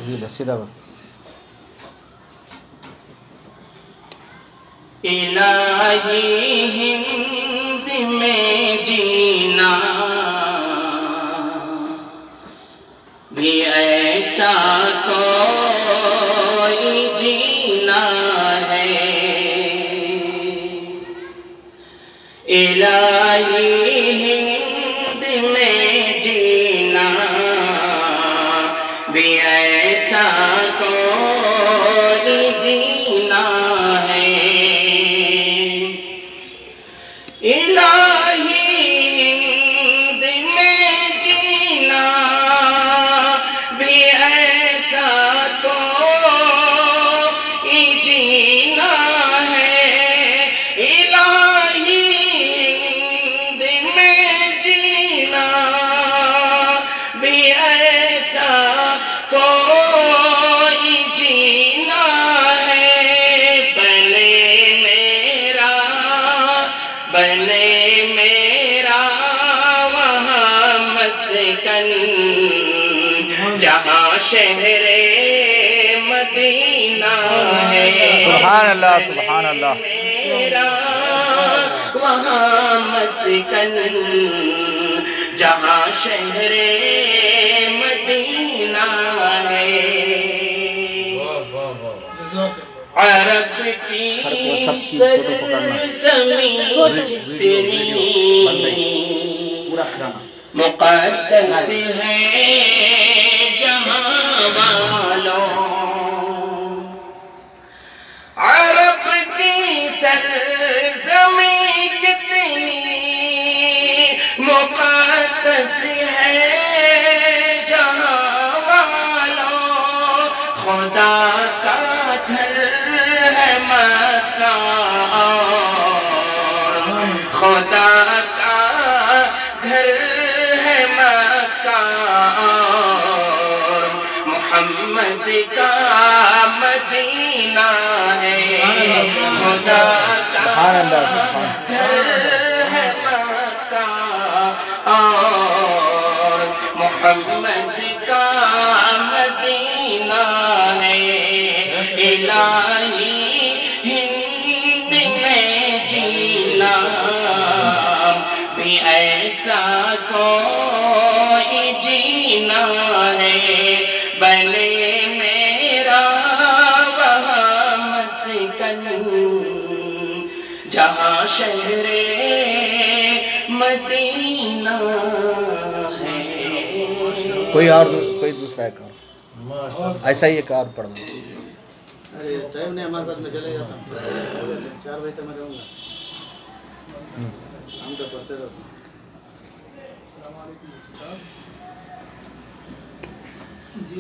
سیدھا الہی ہند میں جینا بھی ایسا کوئی جینا ہے، الہی ہند میں جینا بھی ایسا کوئی جینا ہے، الہی ہند میں جینا بھی ایسا کوئی جینا ہے، الہی ہند میں جینا بھی ایسا کوئی جینا ہے، بنے میرا وہاں مسکن جہاں شہر مدینہ ہے، سبحان اللہ سبحان اللہ، میرا وہاں مسکن جہاں شہر مدینہ ہے، عرب کی سرزمین تیری مقدس ہے جہاں والوں، عرب کی سرزمین کتنی مقدس ہے جہاں والوں، خدا کا گھر ہے مکہ اور خدا کا گھر ہے مکہ اور محمد کا مدینہ ہے، خدا کا گھر ہے مکہ اور محمد کا مدینہ ہے، الہی ہند میں جینا بھی ایسا کوئی جینا ہے، بنے میرا وہاں مسکن جہاں شہر مدینہ ہے۔ کوئی دوسرا ایک اور ایسا ہی ایک اور پڑھنا۔ ٹائم نہیں ہمارے پاس، میں چلے جاتا ہوں 4 بجے تک میں رہوں گا، ہم تو پڑھتے رہتے ہیں۔ السلام علیکم صاحب جی